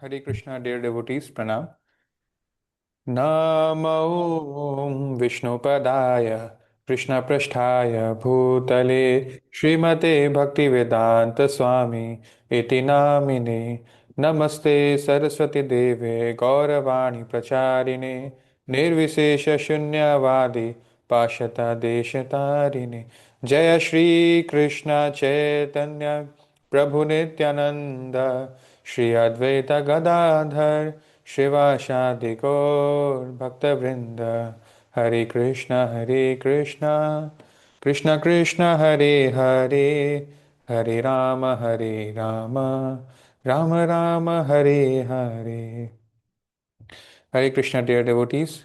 हरे Krishna dear devotees, प्रणाम। नमो विष्णुपदाय कृष्णपृष्ठाय भूतले श्रीमते भक्तिवेदांत स्वामी इति नामिने। नमस्ते सरस्वती देवे गौरवाणी प्रचारिणे निर्विशेष शून्यवादी पाश्चात्य देशतारिणे। जय श्री कृष्ण चैतन्य प्रभु नित्यानंद श्री अद्वैत गदाधर शिवासादि गौर भक्तवृंद। Hare Krishna Krishna Krishna Hare Hare, Hare Ram Ram Ram Hare Hare. Hare Krishna dear devotees,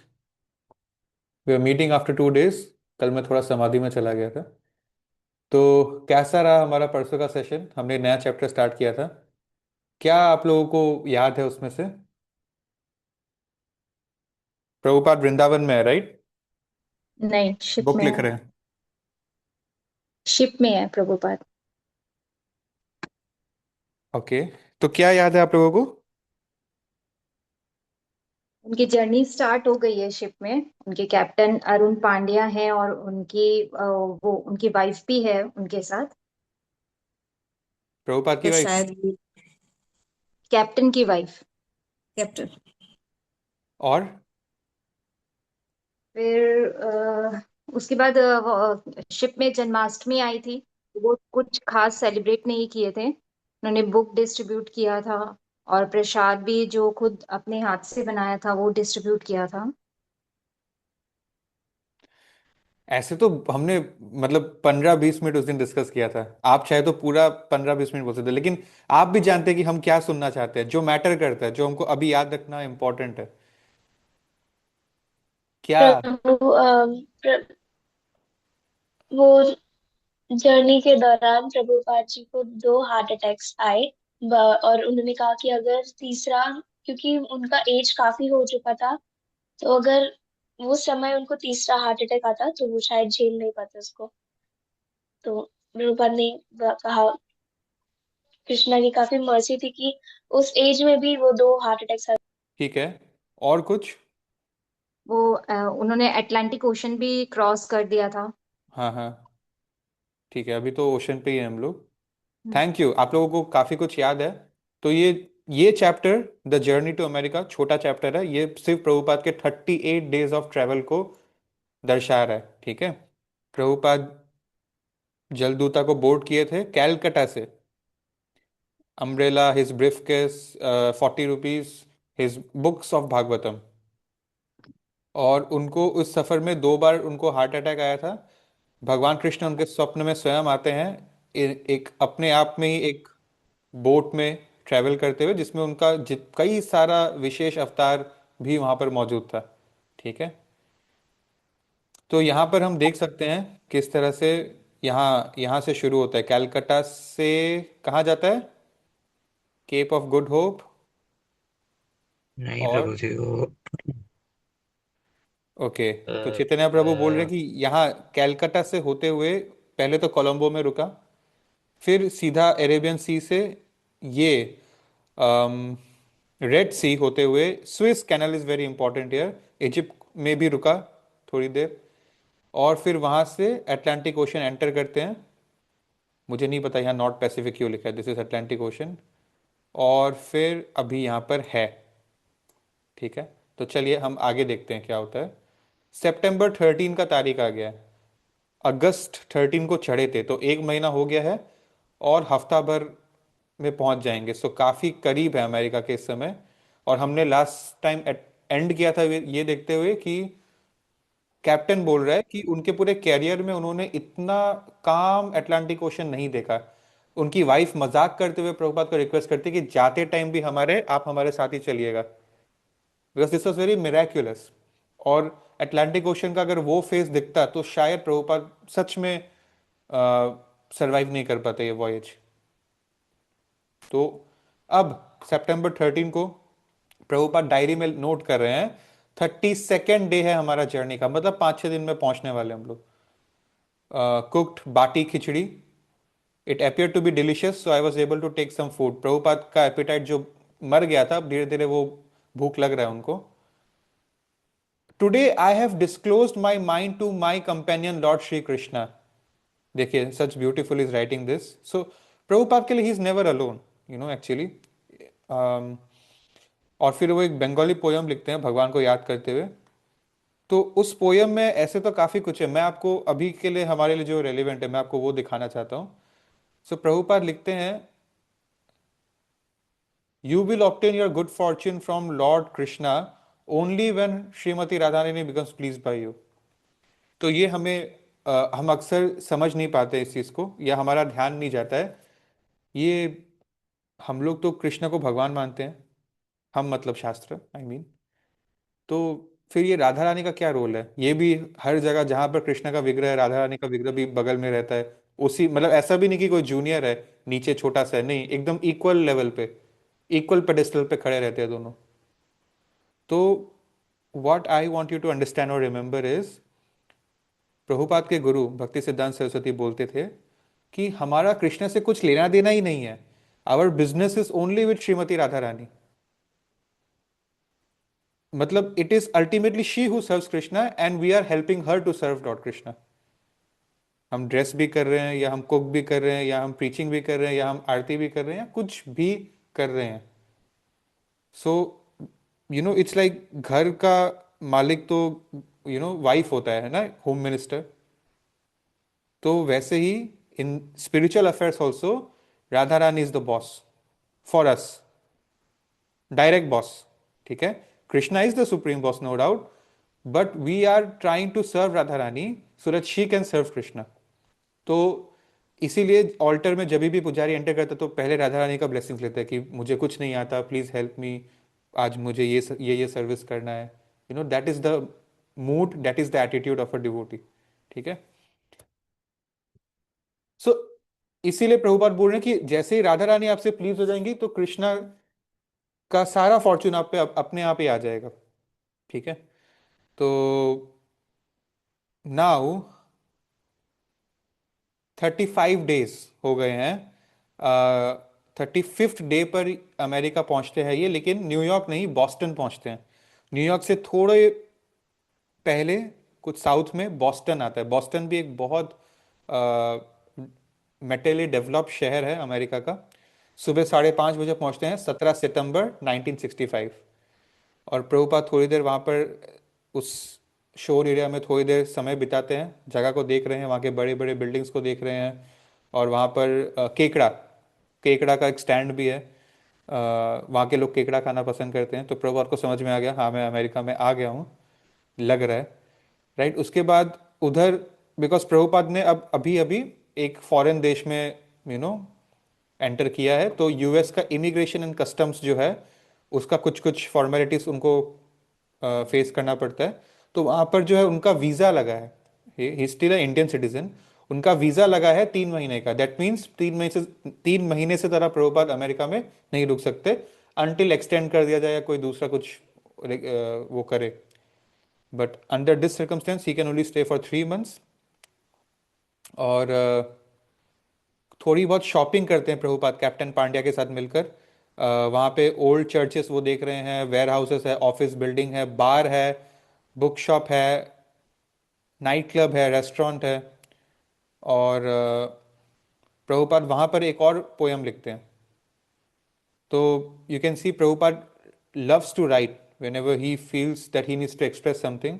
we are meeting after 2 days। कल मैं थोड़ा समाधि में चला गया था। तो कैसा रहा हमारा परसों का सेशन? हमने नया चैप्टर स्टार्ट किया था। क्या आप लोगों को याद है उसमें से? प्रभुपाद वृंदावन में है, राइट? नहीं, शिप बुक में लिख है। रहे हैं। शिप में है प्रभुपाद। ओके। तो क्या याद है आप लोगों को? उनकी जर्नी स्टार्ट हो गई है शिप में। उनके कैप्टन अरुण पांड्या हैं और वो उनकी वाइफ भी है उनके साथ। प्रभुपाद की तो वाइफ? शायद कैप्टन की वाइफ। कैप्टन। और फिर उसके बाद शिप में जन्माष्टमी आई थी। वो कुछ खास सेलिब्रेट नहीं किए थे। उन्होंने बुक डिस्ट्रीब्यूट किया था और प्रसाद भी जो खुद अपने हाथ से बनाया था वो डिस्ट्रीब्यूट किया था। ऐसे तो हमने मतलब 15-20 मिनट उस दिन डिस्कस किया था। आप चाहे तो पूरा 15-20 मिनट बोल सकते हैं, लेकिन आप भी जानते हैं कि हम क्या सुनना चाहते हैं, जो मैटर करता है, जो हमको अभी याद रखना इम्पोर्टेंट है। क्या? प्रभु वो जर्नी के दौरान प्रभुपाद जी को 2 हार्ट अटैक्स आए। और उन्होंने कहा कि अगर तीसरा, क्योंकि उनका एज काफी हो चुका था, तो अगर वो समय उनको तीसरा हार्ट अटैक आता तो वो शायद झेल नहीं पाते उसको। तो प्रभुपाद ने कहा, कृष्णा की काफी मर्जी थी कि उस एज में भी वो 2 हार्ट अटैक्स। ठीक है। और कुछ? वो उन्होंने अटलांटिक ओशन भी क्रॉस कर दिया था। हाँ हाँ, ठीक है। अभी तो ओशन पे ही हैं हम लोग। हम्म। थैंक यू, आप लोगों को काफी कुछ याद है। तो ये chapter, the journey to America, छोटा चैप्टर है। ये सिर्फ प्रभुपाद के 38 डेज ऑफ ट्रेवल को दर्शा रहा है, ठीक है। प्रभुपाद जलदूता को बोर्ड किए थे कैलकटा से। Umbrella, his briefcase, 40 rupees, his books of Bhagavatam. और उनको उस सफर में 2 बार उनको हार्ट अटैक आया था। भगवान कृष्ण उनके स्वप्न में स्वयं आते हैं, एक अपने आप में ही एक बोट में ट्रैवल करते हुए, जिसमें उनका कई सारा विशेष अवतार भी वहां पर मौजूद था, ठीक है। तो यहाँ पर हम देख सकते हैं किस तरह से यहाँ यहाँ से शुरू होता है। कैलकाटा से कहाँ जाता है? Cape of Good Hope. नहीं और प्रभु जी, वो ओके। अ, तो चैतन्य प्रभु बोल रहे हैं अ, कि यहाँ कैलकाटा से होते हुए पहले तो कोलंबो में रुका, फिर सीधा अरेबियन सी से ये रेड सी होते हुए, Suez canal is very important here, Egypt में भी रुका थोड़ी देर। और फिर वहां से अटलांटिक ओशन एंटर करते हैं। मुझे नहीं पता यहाँ नॉर्थ पैसिफिक क्यों लिखा है, दिस इज अटलांटिक ओशन। और फिर अभी यहाँ पर है, ठीक है। तो चलिए हम आगे देखते हैं क्या होता है। September 13 का तारीख आ गया है। अगस्त 13 को चढ़े थे, तो 1 महीना हो गया है। और हफ्ता भर में पहुंच जाएंगे। सो काफी करीब है अमेरिका के इस समय। और हमने लास्ट टाइम एंड किया था ये देखते हुए कि कैप्टन बोल रहा है कि उनके पूरे कैरियर में उन्होंने इतना काम अटलांटिक ओशन नहीं देखा। उनकी वाइफ मजाक करते हुए प्रभुपाद को रिक्वेस्ट करती कि जाते टाइम भी हमारे आप हमारे साथ ही चलिएगा, बिकॉज दिस वॉज वेरी मिराक्यूलस। और अटलांटिक ओशन का अगर वो फेस दिखता तो शायद प्रभुपाद सच में सरवाइव नहीं कर पाते ये वॉयज। तो अब सितंबर 13 को प्रभुपाद डायरी में नोट कर रहे हैं 32nd डे है हमारा जर्नी का, मतलब 5-6 दिन में पहुंचने वाले हम लोग। Cooked bati khichdi, it appear to be delicious so I was able to take some food. Prabhupada का एपिटाइट जो मर गया था, अब धीरे धीरे वो भूख लग रहा है उनको। Today I have disclosed my mind to my companion lord Shri Krishna. देखिए such beautiful is writing this. So Prabhupada के लिए he is never alone, you know actually. और फिर वो एक बंगाली पोयम लिखते हैं भगवान को याद करते हुए। तो उस पोयम में ऐसे तो काफी कुछ है, मैं आपको अभी के लिए हमारे लिए जो रेलिवेंट है मैं आपको वो दिखाना चाहता हूँ। सो प्रभुपाद लिखते हैं, you will obtain your good fortune from Lord Krishna only when Shrimati Radharani becomes pleased by you. तो ये हमें हम अक्सर समझ नहीं पाते इस चीज को, या हमारा ध्यान नहीं जाता है। ये हम लोग तो कृष्ण को भगवान मानते हैं, हम मतलब शास्त्र आई मीन। तो फिर ये राधा रानी का क्या रोल है? ये भी हर जगह जहां पर कृष्ण का विग्रह है, राधा रानी का विग्रह भी बगल में रहता है। उसी मतलब ऐसा भी नहीं कि कोई जूनियर है नीचे छोटा सा है, नहीं, एकदम इक्वल लेवल पे, इक्वल पेडेस्टल पे खड़े रहते हैं दोनों। तो what I want you to understand और रिमेंबर इज, प्रभुपाद के गुरु भक्ति सिद्धांत सरस्वती बोलते थे कि हमारा कृष्ण से कुछ लेना देना ही नहीं है, our business is only with Shrimati Radha Rani. मतलब it is ultimately she who serves Krishna and we are helping her to serve lord Krishna. हम ड्रेस भी कर रहे हैं, या हम कुक भी कर रहे हैं, या हम प्रीचिंग भी कर रहे हैं, या हम आरती भी कर रहे हैं, या कुछ भी कर रहे हैं। So you know it's like घर का मालिक तो वाइफ होता है ना, होम मिनिस्टर। तो वैसे ही in spiritual affairs also Radha Rani is the boss for us, direct boss. ठीक है, Krishna is the supreme boss no doubt, but we are trying to serve Radha Rani so that she can serve Krishna. तो इसीलिए ऑल्टर में जब भी पुजारी एंटर करता है तो पहले राधा रानी का ब्लेसिंग लेता है कि मुझे कुछ नहीं आता, प्लीज हेल्प मी, आज मुझे ये सर्विस करना है। You know that is the mood, that is the attitude of a devotee. ठीक है। सो इसीलिए प्रभुपाद बोल रहे हैं कि जैसे ही राधा रानी आपसे प्लीज हो जाएंगी तो कृष्णा का सारा फॉर्चून आप पे अपने आप ही आ जाएगा। ठीक है। तो नाउ 35 डेज हो गए हैं। 35th डे पर अमेरिका पहुंचते हैं ये, लेकिन न्यूयॉर्क नहीं, बॉस्टन पहुंचते हैं। न्यूयॉर्क से थोड़े पहले कुछ साउथ में बॉस्टन आता है। बॉस्टन भी एक बहुत मेटेली डेवलप्ड शहर है अमेरिका का। सुबह 5:30 बजे पहुंचते हैं 17 सितंबर 1965। और प्रभुपाद थोड़ी देर वहाँ पर उस शोर एरिया में थोड़ी देर समय बिताते हैं, जगह को देख रहे हैं, वहाँ के बड़े बड़े बिल्डिंग्स को देख रहे हैं। और वहाँ पर केकड़ा केकड़ा का एक स्टैंड भी है। वहाँ के लोग केकड़ा खाना पसंद करते हैं। तो प्रभुपाद को समझ में आ गया, हाँ मैं अमेरिका में आ गया हूँ, लग रहा है। राइट। उसके बाद उधर, बिकॉज प्रभुपाद ने अब अभी अभी एक फॉरेन देश में एंटर किया है, तो यूएस का इमिग्रेशन एंड कस्टम्स जो है उसका कुछ कुछ फॉर्मेलिटीज उनको फेस करना पड़ता है। तो वहाँ पर जो है उनका वीज़ा लगा है, he still a Indian citizen, उनका वीज़ा लगा है 3 महीने का। दैट मीन्स 3 महीने से ज़रा प्रभुपाद अमेरिका में नहीं रुक सकते, अनटिल एक्सटेंड कर दिया जाए या कोई दूसरा कुछ वो करे। But under this circumstance he can only stay for 3 months. और थोड़ी बहुत शॉपिंग करते हैं प्रभुपाद कैप्टन पांड्या के साथ मिलकर। वहाँ पे ओल्ड चर्चेस वो देख रहे हैं, वेयर हाउसेस है, ऑफिस बिल्डिंग है, बार है, बुक शॉप है, नाइट क्लब है, रेस्टोरेंट है। और प्रभुपाद वहाँ पर एक और पोयम लिखते हैं। तो you can see Prabhupada loves to write whenever he feels that he needs to express something.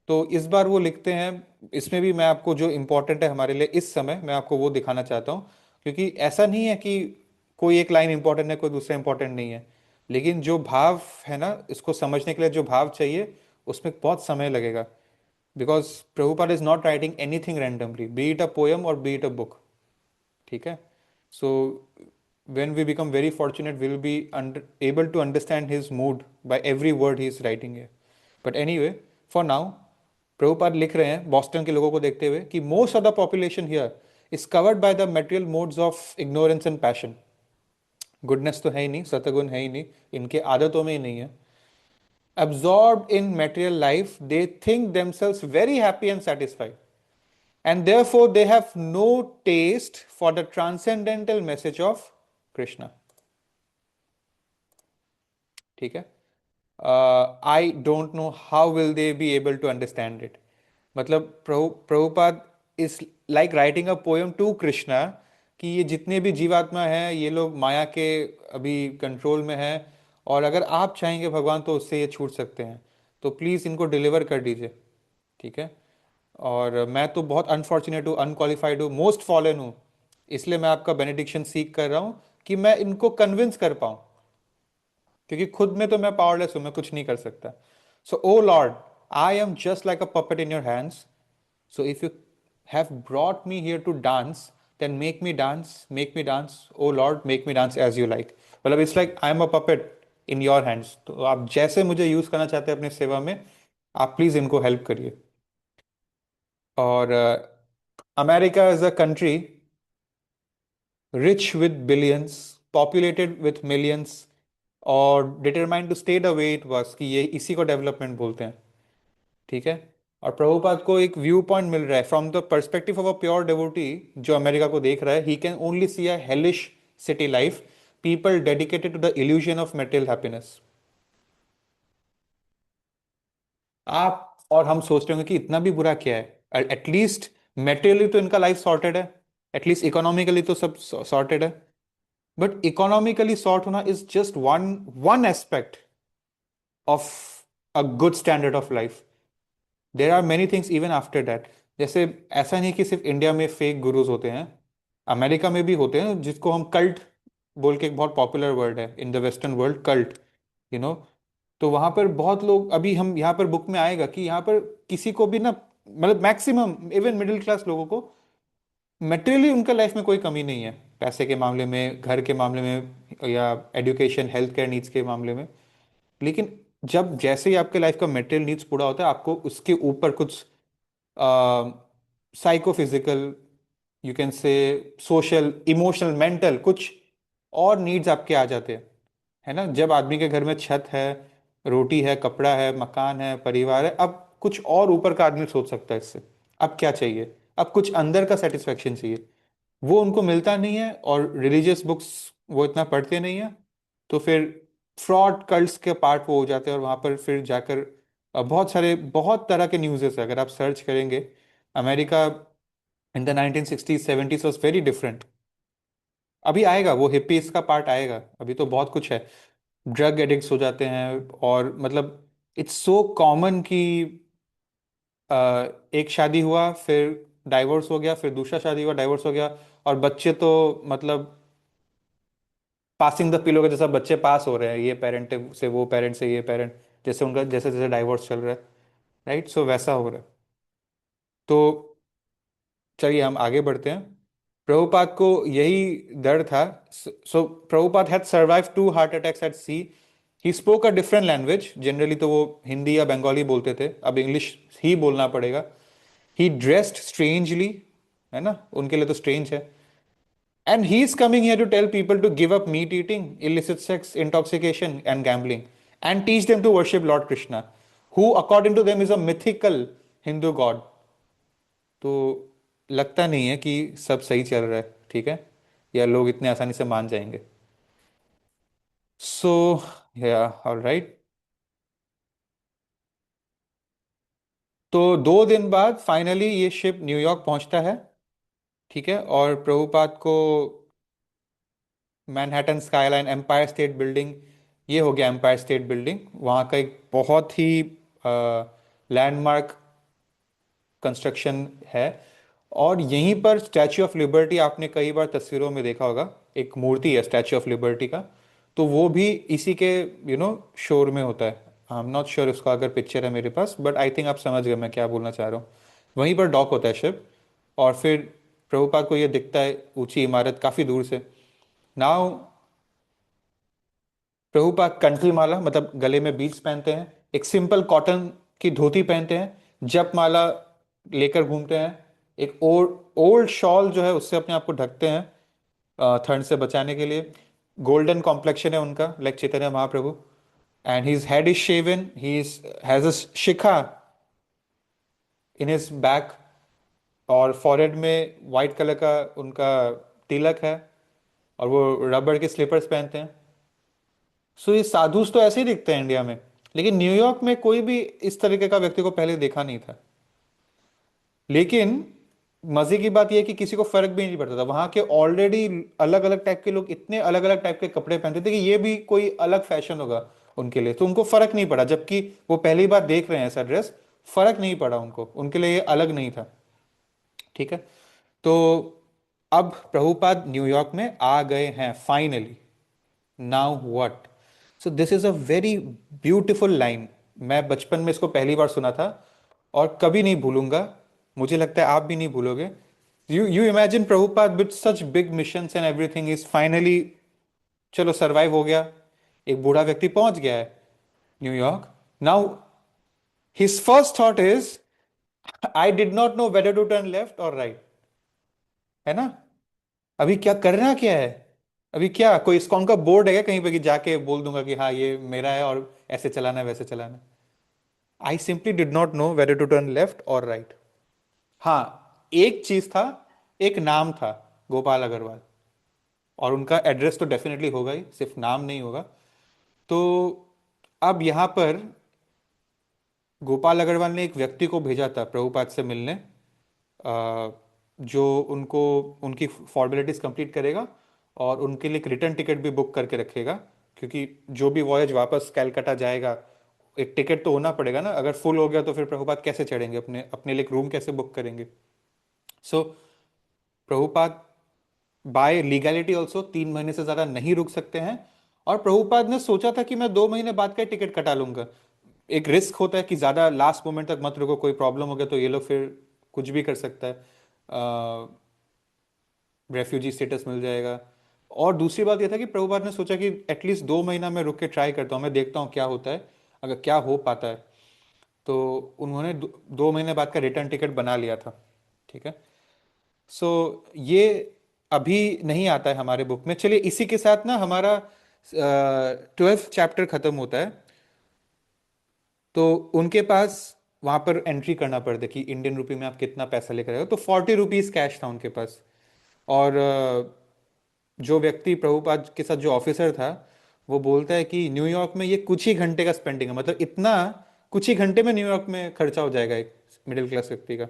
तो इस बार वो लिखते हैं, इसमें भी मैं आपको जो इम्पोर्टेंट है हमारे लिए इस समय मैं आपको वो दिखाना चाहता हूँ। क्योंकि ऐसा नहीं है कि कोई एक लाइन इंपॉर्टेंट है कोई दूसरा इंपॉर्टेंट नहीं है, लेकिन जो भाव है ना, इसको समझने के लिए जो भाव चाहिए उसमें बहुत समय लगेगा। Because Prabhupada is not writing anything randomly, B it a poem और बी इट अ बुक, ठीक है. सो when we become very fortunate, we'll be able to understand his mood by every word he is writing here. But anyway, for now, Prabhupada लिख रहे हैं Boston के लोगों को देखते हुए कि most of the population here is covered by the material modes of ignorance and passion. Goodness तो है ही नहीं, सतगुण है ही नहीं, इनके आदतों में ही नहीं है. Absorbed in material life, they think themselves very happy and satisfied, and therefore they have no taste for the transcendental message of Krishna. ठीक है. I don't know how will they be able to understand it. मतलब Prabhupada is like writing a poem to Krishna कि ये जितने भी जीवात्मा हैं ये लोग माया के अभी कंट्रोल में हैं, और अगर आप चाहेंगे भगवान तो उससे ये छूट सकते हैं, तो प्लीज़ इनको डिलीवर कर दीजिए. ठीक है. और मैं तो बहुत अनफॉर्चुनेट हूँ, अनक्वालिफाइड हूँ, मोस्ट फॉलन हूँ, इसलिए मैं आपका बेनेडिक्शन सीख कर रहा हूँ कि मैं इनको कन्विंस कर पाऊँ, क्योंकि खुद में तो मैं पावरलेस हूं, मैं कुछ नहीं कर सकता. So O lord, I am just like a puppet in your hands. So if you have brought me here to dance, then make me dance, O lord, make me dance as you like. मतलब it's like I am a puppet in your hands. तो आप जैसे मुझे use करना चाहते हैं अपनी सेवा में, आप प्लीज इनको हेल्प करिए. और America is a country rich with billions, populated with millions, और determined to stay the way it was, कि ये इसी को डेवलपमेंट बोलते हैं. ठीक है. और प्रभुपाद को एक व्यू पॉइंट मिल रहा है from the perspective of a pure devotee जो अमेरिका को देख रहा है. He can only see a hellish city life, people dedicated to the illusion of material happiness. आप और हम सोच रहे होंगे कि इतना भी बुरा क्या है, एटलीस्ट मेटेरियली तो इनका लाइफ सॉर्टेड है, एटलीस्ट इकोनॉमिकली तो सब सॉर्टेड है. बट इकोनॉमिकली सॉर्ट होना is just one one aspect of a good standard of life. There are many things even after that. जैसे ऐसा नहीं कि सिर्फ इंडिया में फेक गुरुज होते हैं, अमेरिका में भी होते हैं, जिसको हम कल्ट बोल के, एक बहुत पॉपुलर वर्ड है in the western world, cult, you know. तो वहां पर बहुत लोग, अभी हम यहाँ पर बुक में आएगा कि यहाँ पर किसी को भी ना, मतलब मैक्सिमम इवन मिडिल क्लास लोगों को मटेरियली उनका लाइफ में कोई कमी नहीं है, पैसे के मामले में, घर के मामले में, या एजुकेशन हेल्थ केयर नीड्स के मामले में. लेकिन जब जैसे ही आपके लाइफ का मटेरियल नीड्स पूरा होता है, आपको उसके ऊपर कुछ psychophysical, you can say social, emotional, mental, कुछ और नीड्स आपके आ जाते हैं, है ना. जब आदमी के घर में छत है, रोटी है, कपड़ा है, मकान है, परिवार है, अब कुछ और ऊपर का आदमी सोच सकता है इससे. अब क्या चाहिए, अब कुछ अंदर का सेटिस्फेक्शन चाहिए, वो उनको मिलता नहीं है, और रिलीजियस बुक्स वो इतना पढ़ते नहीं है. तो फिर फ्रॉड कल्ट्स के पार्ट वो हो जाते हैं, और वहाँ पर फिर जाकर बहुत सारे, बहुत तरह के न्यूज़ेस है, अगर आप सर्च करेंगे. America in the 1960s 70s was very different. अभी आएगा वो हिप्पीज का पार्ट आएगा, अभी तो बहुत कुछ है. ड्रग एडिक्ट्स हो जाते हैं, और मतलब इट्स सो कॉमन कि अ, एक शादी हुआ, फिर डाइवोर्स हो गया, फिर दूसरा शादी हुआ, डाइवोर्स हो गया, और बच्चे तो मतलब पासिंग द पिलो के जैसा बच्चे पास हो रहे हैं, ये पेरेंट से वो पेरेंट से ये पेरेंट, जैसे उनका जैसे जैसे डाइवोर्स चल रहा है. राइट. सो वैसा हो रहा है. तो चलिए हम आगे बढ़ते हैं. प्रभुपाद को यही डर था. So Prabhupada had survive 2 heart attacks at sea. He spoke a different language, generally तो वो हिंदी या बंगाली बोलते थे, अब इंग्लिश ही बोलना पड़ेगा. ही ड्रेस्ड स्ट्रेंजली, है ना, उनके लिए तो स्ट्रेंज है. And he's coming here to tell people to give up meat eating, illicit sex, intoxication, and gambling, and teach them to worship Lord Krishna, who, according to them, is a mythical Hindu god. तो लगता नहीं है कि सब सही चल रहा है, ठीक है, या लोग इतने आसानी से मान जाएंगे. सो या ऑलराइट. तो 2 दिन बाद फाइनली ये शिप न्यूयॉर्क पहुंचता है. ठीक है. और प्रभुपाद को Manhattan skyline, empire state building, ये हो गया एम्पायर स्टेट बिल्डिंग, वहाँ का एक बहुत ही लैंडमार्क कंस्ट्रक्शन है. और यहीं पर स्टैच्यू ऑफ लिबर्टी, आपने कई बार तस्वीरों में देखा होगा, एक मूर्ति है स्टैच्यू ऑफ लिबर्टी का, तो वो भी इसी के शोर में होता है, आई एम नॉट श्योर उसका अगर पिक्चर है मेरे पास, बट आई थिंक आप समझ गए मैं क्या बोलना चाह रहा हूँ। वहीं पर डॉक होता है शिप, और फिर प्रभुपाद को ये दिखता है ऊंची इमारत काफ़ी दूर से। नाउ प्रभुपाद कंठी माला मतलब गले में बीड्स पहनते हैं, एक सिंपल कॉटन की धोती पहनते हैं, जप माला लेकर घूमते हैं, एक ओल्ड ओल्ड शॉल जो है उससे अपने आप को ढकते हैं ठंड से बचाने के लिए। गोल्डन कॉम्प्लेक्शन है उनका, like Chaitanya Mahaprabhu. And his head is shaven, he is has a shikha in his back, और फॉरहेड में वाइट कलर का उनका तिलक है, और वो रबड़ के स्लीपर्स पहनते हैं। सो ये साधुस तो ऐसे ही दिखते हैं इंडिया में, लेकिन न्यूयॉर्क में कोई भी इस तरीके का व्यक्ति को पहले देखा नहीं था। लेकिन मजे की बात यह है कि किसी को फर्क भी नहीं पड़ता था, वहां के ऑलरेडी अलग अलग टाइप के लोग इतने अलग अलग टाइप के कपड़े पहनते थे कि ये भी कोई अलग फैशन होगा उनके लिए, तो उनको फर्क नहीं पड़ा, जबकि वो पहली बार देख रहे हैं ऐसा ड्रेस। फर्क नहीं पड़ा उनको, उनके लिए ये अलग नहीं था। ठीक है। तो अब प्रभुपाद न्यूयॉर्क में आ गए हैं finally. Now what? So this is a very beautiful line. मैं बचपन में इसको पहली बार सुना था और कभी नहीं भूलूंगा। मुझे लगता है आप भी नहीं भूलोगे। You imagine Prabhupada with such big missions and everything is finally, चलो सरवाइव हो गया, एक बूढ़ा व्यक्ति पहुंच गया है New York. Now his first thought is, I did not know whether to turn left और राइट। है ना? अभी क्या करना क्या है? अभी क्या कोई इसकॉन का बोर्ड है क्या कहीं पे कि जाके बोल दूंगा कि हाँ ये मेरा है और ऐसे चलाना है वैसे चलाना है? I simply did not know whether to turn left और राइट। हाँ, एक चीज था, एक नाम था, गोपाल अग्रवाल, और उनका एड्रेस तो डेफिनेटली होगा ही, सिर्फ नाम नहीं होगा। तो अब यहां पर गोपाल अग्रवाल ने एक व्यक्ति को भेजा था प्रभुपाद से मिलने, जो उनको उनकी फॉर्मेलिटीज कंप्लीट करेगा और उनके लिए एक रिटर्न टिकट भी बुक करके रखेगा, क्योंकि जो भी वॉयज वापस कैलकाटा जाएगा, एक टिकट तो होना पड़ेगा ना। अगर फुल हो गया तो फिर प्रभुपाद कैसे चढ़ेंगे, अपने अपने लिए एक रूम कैसे बुक करेंगे? सो प्रभुपाद बाय लीगैलिटी ऑल्सो 3 महीने से ज्यादा नहीं रुक सकते हैं। और प्रभुपाद ने सोचा था कि मैं 2 महीने बाद का टिकट कटा लूंगा। एक रिस्क होता है कि ज्यादा लास्ट मोमेंट तक मत रुको, कोई प्रॉब्लम हो गया तो ये लोग फिर कुछ भी कर सकता है, रेफ्यूजी स्टेटस मिल जाएगा। और दूसरी बात यह था कि प्रभुपाद ने सोचा कि एटलीस्ट 2 महीना मैं रुक के ट्राई करता हूँ, मैं देखता हूँ क्या होता है, अगर क्या हो पाता है। तो उन्होंने 2 महीने बाद का रिटर्न टिकट बना लिया था। ठीक है। सो ये अभी नहीं आता है हमारे बुक में। चलिए इसी के साथ ना हमारा 12th चैप्टर खत्म होता है। तो उनके पास वहां पर एंट्री करना पड़ता है कि इंडियन रुपी में आप कितना पैसा लेकर आए हो, तो 40 रुपीज कैश था उनके पास। और जो व्यक्ति प्रभुपाद के साथ जो ऑफिसर था, वो बोलता है कि न्यूयॉर्क में ये कुछ ही घंटे का स्पेंडिंग है, मतलब इतना कुछ ही घंटे में न्यूयॉर्क में खर्चा हो जाएगा एक मिडिल क्लास व्यक्ति का।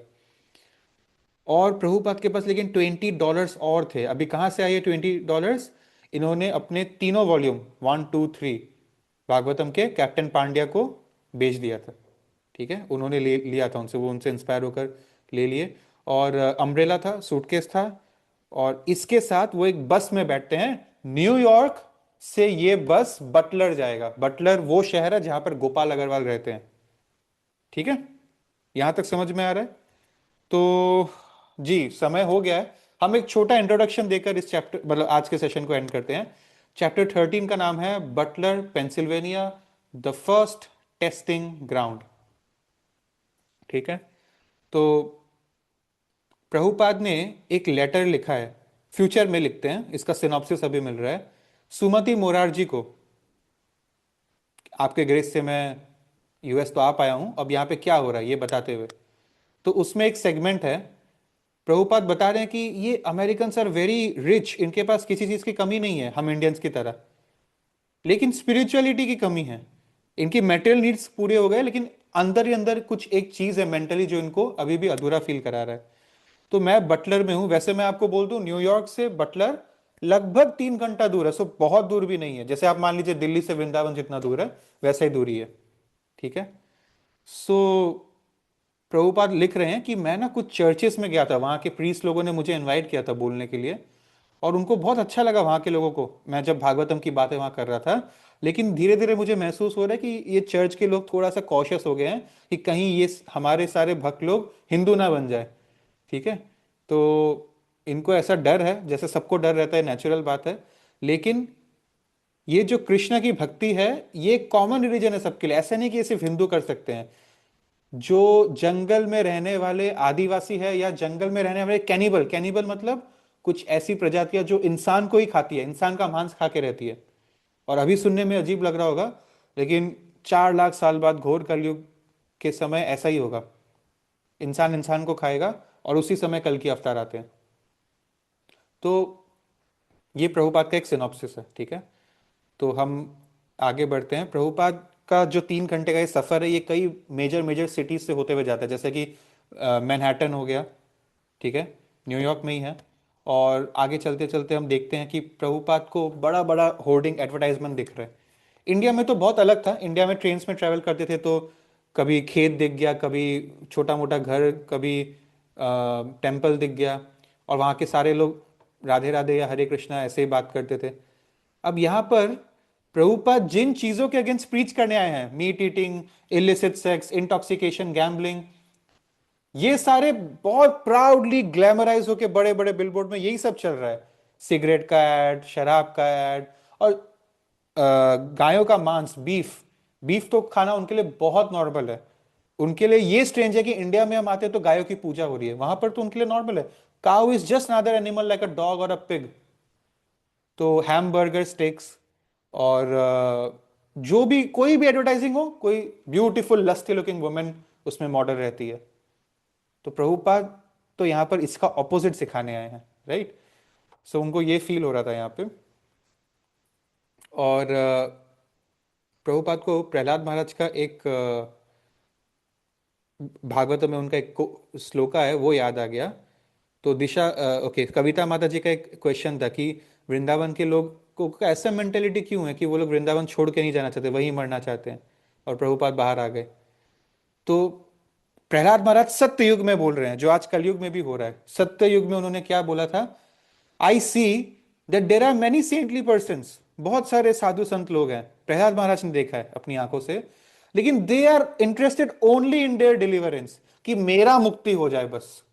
और प्रभुपाद के पास लेकिन $20 और थे। अभी कहाँ से आए $20? इन्होंने अपने तीनों वॉल्यूम 1, 2, 3 भागवतम के कैप्टन पांड्या को बेच दिया था। ठीक है, उन्होंने ले लिया था उनसे, वो उनसे इंस्पायर होकर ले लिए। और अम्ब्रेला था, सूटकेस था, और इसके साथ वो एक बस में बैठते हैं। न्यूयॉर्क से ये बस बटलर जाएगा। बटलर वो शहर है जहां पर गोपाल अग्रवाल रहते हैं। ठीक है, यहां तक समझ में आ रहा है? तो जी समय हो गया है। हम एक छोटा इंट्रोडक्शन देकर इस चैप्टर मतलब आज के सेशन को एंड करते हैं। चैप्टर 13 का नाम है Butler Pennsylvania, the first testing ground. ठीक है। तो प्रभुपाद ने एक लेटर लिखा है, फ्यूचर में लिखते हैं, इसका सिनॉप्सिस अभी मिल रहा है, सुमति मोरारजी को। आपके ग्रेस से मैं यूएस तो आ पाया हूं, अब यहाँ पे क्या हो रहा है ये बताते हुए। तो उसमें एक सेगमेंट है, प्रभुपाद बता रहे हैं कि ये अमेरिकन आर वेरी रिच, इनके पास किसी चीज की कमी नहीं है हम इंडियंस की तरह, लेकिन स्पिरिचुअलिटी की कमी है। इनकी मेटेरियल नीड्स पूरे हो गए, लेकिन अंदर ही अंदर कुछ एक चीज है मेंटली जो इनको अभी भी अधूरा फील करा रहा है। तो मैं बटलर में हूं। वैसे मैं आपको बोल दूं, न्यूयॉर्क से बटलर लगभग 3 घंटा दूर है, सो बहुत दूर भी नहीं है। जैसे आप मान लीजिए दिल्ली से वृंदावन जितना दूर है, वैसा ही दूरी है। ठीक है। सो प्रभुपाद लिख रहे हैं कि मैं ना कुछ चर्चेस में गया था, वहां के प्रीस्ट लोगों ने मुझे इनवाइट किया था बोलने के लिए, और उनको बहुत अच्छा लगा वहां के लोगों को, मैं जब भागवतम की बातें वहां कर रहा था। लेकिन धीरे धीरे मुझे महसूस हो रहा है कि ये चर्च के लोग थोड़ा सा कॉशियस हो गए हैं कि कहीं ये हमारे सारे भक्त लोग हिंदू ना बन जाए। ठीक है। तो इनको ऐसा डर है, जैसे सबको डर रहता है, नेचुरल बात है। लेकिन ये जो कृष्ण की भक्ति है, ये कॉमन रिलीजन है सबके लिए, ऐसा नहीं कि ये सिर्फ हिंदू कर सकते हैं। जो जंगल में रहने वाले आदिवासी है, या जंगल में रहने वाले कैनिबल, कैनिबल मतलब कुछ ऐसी प्रजातियां जो इंसान को ही खाती है, इंसान का मांस खा के रहती है। और अभी सुनने में अजीब लग रहा होगा, लेकिन 4 लाख साल बाद घोर कलयुग के समय ऐसा ही होगा। इंसान इंसान को खाएगा, और उसी समय कल की अवतार आते हैं। तो ये प्रभुपाद का एक सिनॉप्सिस है। ठीक है। तो हम आगे बढ़ते हैं। प्रभुपाद का जो 3 घंटे का ये सफर है, ये कई मेजर मेजर सिटीज से होते हुए जाता है, जैसे कि मैनहट्टन हो गया। ठीक है। न्यूयॉर्क में ही है। और आगे चलते चलते हम देखते हैं कि प्रभुपाद को बड़ा बड़ा होर्डिंग एडवर्टाइजमेंट दिख रहा है। इंडिया में तो बहुत अलग था। इंडिया में ट्रेन्स में ट्रैवल करते थे तो कभी खेत दिख गया, कभी छोटा मोटा घर, कभी टेम्पल दिख गया, और वहाँ के सारे लोग राधे राधे या हरे कृष्णा ऐसे ही बात करते थे। अब यहाँ पर प्रभुपाद जिन चीजों के अगेंस्ट प्रीच करने आए हैं, meat eating, illicit sex, intoxication, gambling, ये सारे बहुत प्राउडली ग्लैमराइज होके बड़े बड़े बिलबोर्ड में यही सब चल रहा है। सिगरेट का ऐड, शराब का ऐड, और गायों का मांस, बीफ। बीफ तो खाना उनके लिए बहुत नॉर्मल है। उनके लिए ये स्ट्रेंज है कि इंडिया में हम आते हैं तो गायों की पूजा हो रही है, वहां पर तो उनके लिए नॉर्मल है। Cow is just another animal like a dog और अ पिग। तो हैमबर्गर, स्टेक्स, और जो भी कोई भी एडवर्टाइजिंग हो, कोई ब्यूटीफुल लस्टी लुकिंग वुमेन उसमें मॉडल रहती है। तो प्रभुपाद तो यहाँ पर इसका ऑपोजिट सिखाने आए हैं, राइट। सो उनको ये फील हो रहा था यहाँ पे। और प्रभुपाद को प्रहलाद महाराज का एक भागवत में उनका एक श्लोका है, वो याद आ गया। तो दिशा, ओके, कविता माता जी का एक क्वेश्चन था कि वृंदावन के लोग को ऐसा मेंटेलिटी क्यों है कि वो लोग वृंदावन छोड़ के नहीं जाना चाहते, वहीं मरना चाहते हैं, और प्रभुपाद बाहर आ गए। तो प्रहलाद महाराज सत्य युग में बोल रहे हैं, जो आज कलयुग में भी हो रहा है। सत्य युग में उन्होंने क्या बोला था? I see that there are many saintly person, बहुत सारे साधु संत लोग हैं, प्रहलाद महाराज ने देखा है अपनी आंखों से, लेकिन they are interested only in their deliverance, कि मेरा मुक्ति हो जाए बस।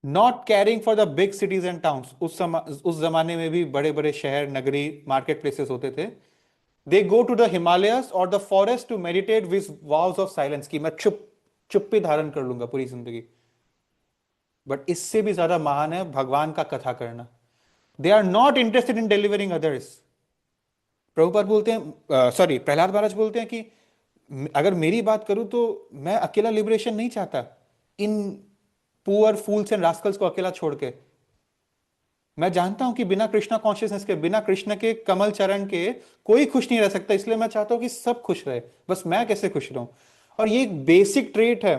Not caring for the big cities and towns. उस जमाने में भी बड़े बड़े शहर, नगरी, मार्केट प्लेसेस होते थे। They go to the Himalayas और the forest to meditate with walls of silence, की मैं चुप्पी धारण कर लूंगा पूरी जिंदगी। बट इससे भी ज्यादा महान है भगवान का कथा करना। They are not interested in delivering others. Prabhupada बोलते हैं, सॉरी, प्रहलाद महाराज बोलते हैं कि अगर मेरी बात करूं तो मैं अकेला लिबरेशन नहीं चाहता, in poor fools and Rascals को अकेला छोड़ के। मैं जानता हूं कि बिना कृष्णा कॉन्शियसनेस के, बिना कृष्ण के कमल चरण के कोई खुश नहीं रह सकता, इसलिए मैं चाहता हूं कि सब खुश रहे, बस मैं कैसे खुश रहूं। और ये एक बेसिक ट्रेट है।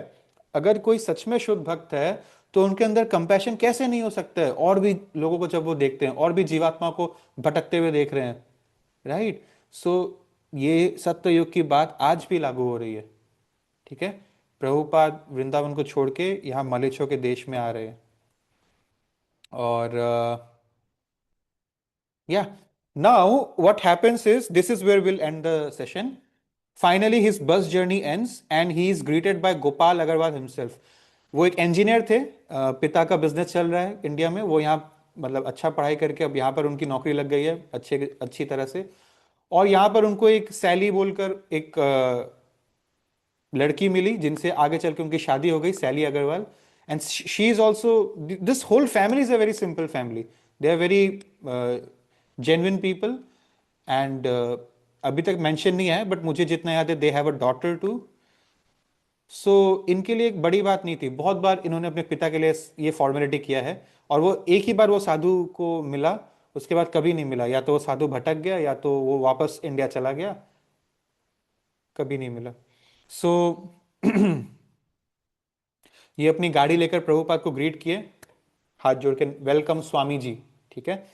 अगर कोई सच में शुद्ध भक्त है तो उनके अंदर कंपैशन कैसे नहीं हो सकता है, और भी लोगों को जब वो देखते हैं, और भी जीवात्मा को भटकते हुए देख रहे हैं, राइट। सो ये सत्य युग की बात आज भी लागू हो रही है। ठीक है। प्रभुपाद वृंदावन को छोड़ के यहाँ मलेच्छों के देश में आ रहे हैं। और yeah, now what happens is, this is where we'll end the session. Finally his bus journey ends and he is greeted by Gopal Agarwal himself. वो एक इंजीनियर थे, पिता का बिजनेस चल रहा है इंडिया में, वो यहाँ मतलब अच्छा पढ़ाई करके अब यहाँ पर उनकी नौकरी लग गई है अच्छी तरह से। और यहाँ पर उनको एक सैली बोलकर एक लड़की मिली, जिनसे आगे चल के उनकी शादी हो गई, Sally Agarwal. And she is also, this whole family is a very simple family. They are very genuine people. And अभी तक मेंशन नहीं है, बट मुझे जितना याद है, they have a daughter too. So इनके लिए एक बड़ी बात नहीं थी। बहुत बार इन्होंने अपने पिता के लिए ये फॉर्मेलिटी किया है, और वो एक ही बार वो साधु को मिला, उसके बाद कभी नहीं मिला। या तो वो साधु भटक गया, या तो वो वापस इंडिया चला गया, कभी नहीं मिला। सो ये अपनी गाड़ी लेकर प्रभुपाद को ग्रीट किए, हाथ जोड़ के, वेलकम स्वामी जी। ठीक है।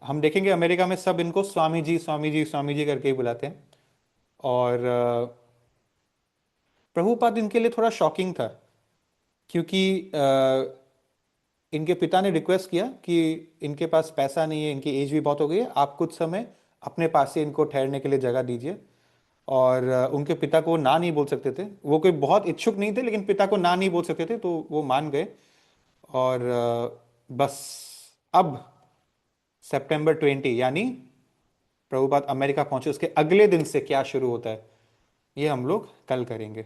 हम देखेंगे अमेरिका में सब इनको स्वामी जी, स्वामी जी, स्वामी जी करके ही बुलाते हैं। और प्रभुपाद इनके लिए थोड़ा शॉकिंग था, क्योंकि इनके पिता ने रिक्वेस्ट किया कि इनके पास पैसा नहीं है, इनकी एज भी बहुत हो गई है, आप कुछ समय अपने पास से इनको ठहरने के लिए जगह दीजिए। और उनके पिता को ना नहीं बोल सकते थे, वो कोई बहुत इच्छुक नहीं थे, लेकिन पिता को ना नहीं बोल सकते थे, तो वो मान गए। और बस अब September 20 यानी प्रभुपाद अमेरिका पहुंचे उसके अगले दिन से क्या शुरू होता है, ये हम लोग कल करेंगे।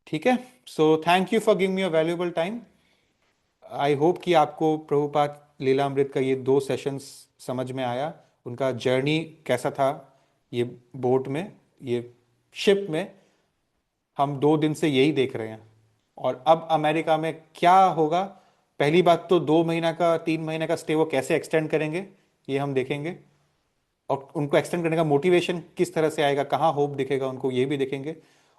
ठीक है। So thank you for giving me a valuable time. I hope कि आपको प्रभुपाद लीलामृत का ये 2 सेशंस समझ में आया, उनका जर्नी कैसा था, ये बोट में, ये शिप में। हम 2 दिन से यही देख रहे हैं। और अब अमेरिका में क्या होगा, पहली बात तो 2 महीना का 3 महीने का स्टे वो कैसे एक्सटेंड करेंगे, ये हम देखेंगे। और उनको एक्सटेंड करने का मोटिवेशन किस तरह से आएगा, कहाँ होप दिखेगा उनको, ये भी देखेंगे।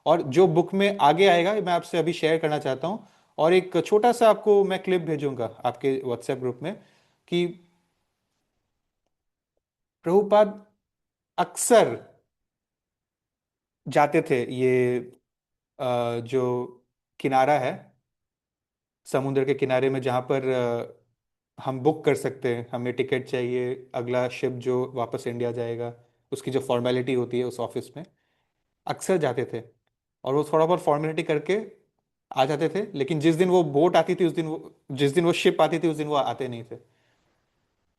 और जो बुक में आगे आएगा मैं आपसे अभी शेयर करना चाहता हूँ। और एक छोटा सा आपको मैं क्लिप भेजूंगा आपके व्हाट्सएप ग्रुप में, कि प्रभुपाद अक्सर जाते थे ये जो किनारा है समुद्र के किनारे में, जहाँ पर हम बुक कर सकते हैं, हमें टिकट चाहिए, अगला शिप जो वापस इंडिया जाएगा उसकी जो फॉर्मेलिटी होती है उस ऑफिस में, अक्सर जाते थे। और वो थोड़ा बहुत फॉर्मेलिटी करके आ जाते थे, लेकिन जिस दिन वो बोट आती थी उस दिन वो, जिस दिन वो शिप आती थी उस दिन वो आते नहीं थे।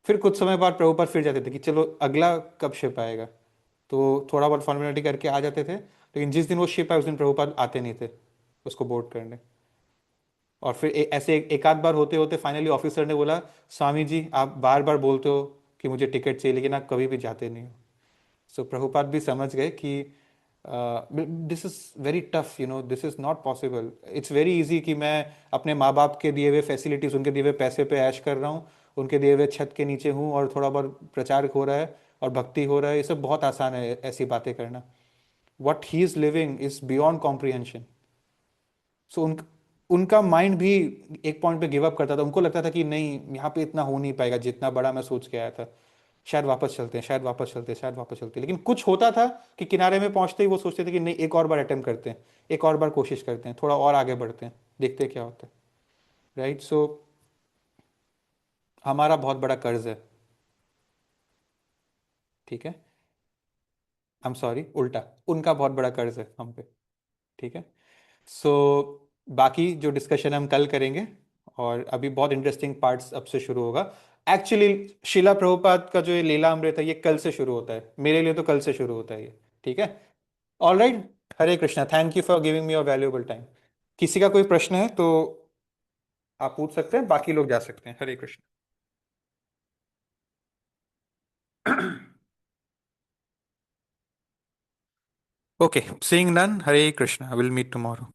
फिर कुछ समय बाद प्रभुपाद फिर जाते थे कि चलो अगला कब शिप आएगा, तो थोड़ा बहुत फॉर्मेलिटी करके आ जाते थे, लेकिन जिस दिन वो शिप आए उस दिन प्रभुपाद आते नहीं थे उसको बोर्ड करने। और फिर ऐसे एक आध बार होते होते फाइनली ऑफिसर ने बोला, स्वामी जी आप बार बार बोलते हो कि मुझे टिकट चाहिए, लेकिन आप कभी भी जाते नहीं हो। सो प्रभुपाद भी समझ गए कि this is very tough, this is not possible. It's very easy कि मैं अपने माँ बाप के दिए हुए फैसिलिटीज, उनके दिए हुए पैसे पे ऐश कर रहा हूँ, उनके दिए हुए छत के नीचे हूँ और थोड़ा बहुत प्रचार हो रहा है और भक्ति हो रहा है, ये सब बहुत आसान है ऐसी बातें करना। What he is living is beyond comprehension. So उनका माइंड भी एक पॉइंट पे गिव अप करता था, उनको लगता था कि नहीं यहाँ पे इतना हो नहीं पाएगा जितना बड़ा मैं सोच के आया था, शायद वापस चलते हैं, शायद वापस चलते हैं, शायद वापस चलते हैं। लेकिन कुछ होता था कि किनारे में पहुंचते ही वो सोचते थे कि नहीं, एक और बार अटेम्प्ट करते हैं, एक और बार कोशिश करते हैं, थोड़ा और आगे बढ़ते हैं, देखते हैं क्या होता है। राइट। सो हमारा बहुत बड़ा कर्ज है। ठीक है। आई एम सॉरी, उल्टा, उनका बहुत बड़ा कर्ज है हम पे। ठीक है। सो बाकी जो डिस्कशन हम कल करेंगे, और अभी बहुत इंटरेस्टिंग पार्ट्स अब से शुरू होगा। एक्चुअली शिला प्रभुपाद का जो ये लीला अमृत है ये कल से शुरू होता है, मेरे लिए तो कल से शुरू होता है ये। ठीक है। All right. Hare Krishna, thank you for giving me your valuable time. किसी का कोई प्रश्न है तो आप पूछ सकते हैं, बाकी लोग जा सकते हैं। Hare Krishna. Okay, seeing none, Hare Krishna, will meet tomorrow.